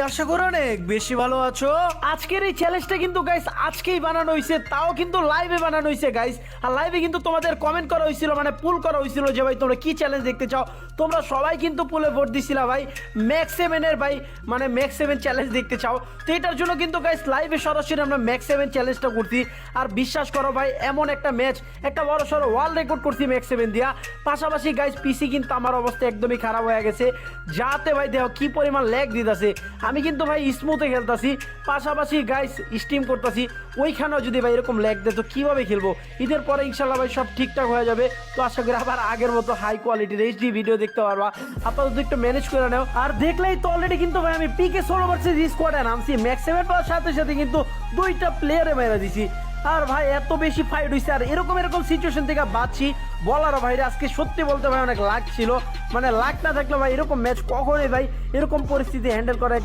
আশা করি অনেক বেশি ভালো আছো। আজকের এই চ্যালেঞ্জটা কিন্তু গাইস আজকেই বানানো হয়েছে, তাও কিন্তু লাইভে বানানো হয়েছে গাইস। আর লাইভে কিন্তু তোমাদের কমেন্ট করা হয়েছিল, মানে পুল করা হয়েছিল যে ভাই তোমরা কি চ্যালেঞ্জ দেখতে চাও। তোমরা সবাই কিন্তু পুলে ভোট দিছিলা ভাই ম্যাক্স 7 এর ভাই, মানে ম্যাক্স 7 চ্যালেঞ্জ দেখতে চাও। তো এটার জন্য কিন্তু গাইস লাইভে সরাসরি আমরা ম্যাক্স 7 চ্যালেঞ্জটা করছি। আর বিশ্বাস করো ভাই এমন একটা ম্যাচ, একটা বড় সড়ো ওয়ার্ল্ড রেকর্ড করছি ম্যাক্স 7 দিয়া। পাশাপাশি গাইস পিসি কিন্তু আমার অবস্থা একদমই খারাপ হয়ে গেছে, যাতে ভাই দেখো কি পরিমাণ ল্যাগ দিতেছে। আমি কিন্তু ভাই স্মুথে খেলতেছি, পাশাপাশি গাইস স্টিম করতেছি, ওইখানেও যদি ভাই এরকম ল্যাগ দেয় তো কীভাবে খেলবো। ঈদের পরে ইনশাল্লাহ ভাই সব ঠিকঠাক হয়ে যাবে। তো আশা করি আবার আগের মতো হাই কোয়ালিটির এইচডি ভিডিও দেখতে পারবা। আপাতত একটু ম্যানেজ করে নাও। আর দেখলেই তো অলরেডি কিন্তু ভাই আমি পিকে 16 ভার্সেস স্কোয়াডে নামছি, ম্যাক্স 7 পাওয়ার সাথে সাথে কিন্তু দুইটা প্লেয়ারে মেরে দিছি। আর ভাই এত বেশি ফাইট হয়েছে, আর এরকম সিচুয়েশন থেকে বাঁচছি বলারও ভাই আজকে সত্যি বলতে ভাই অনেক লাক ছিল। মানে লাক না থাকলে ভাই এরকম ম্যাচ কখনোই ভাই এরকম পরিস্থিতি হ্যান্ডেল করা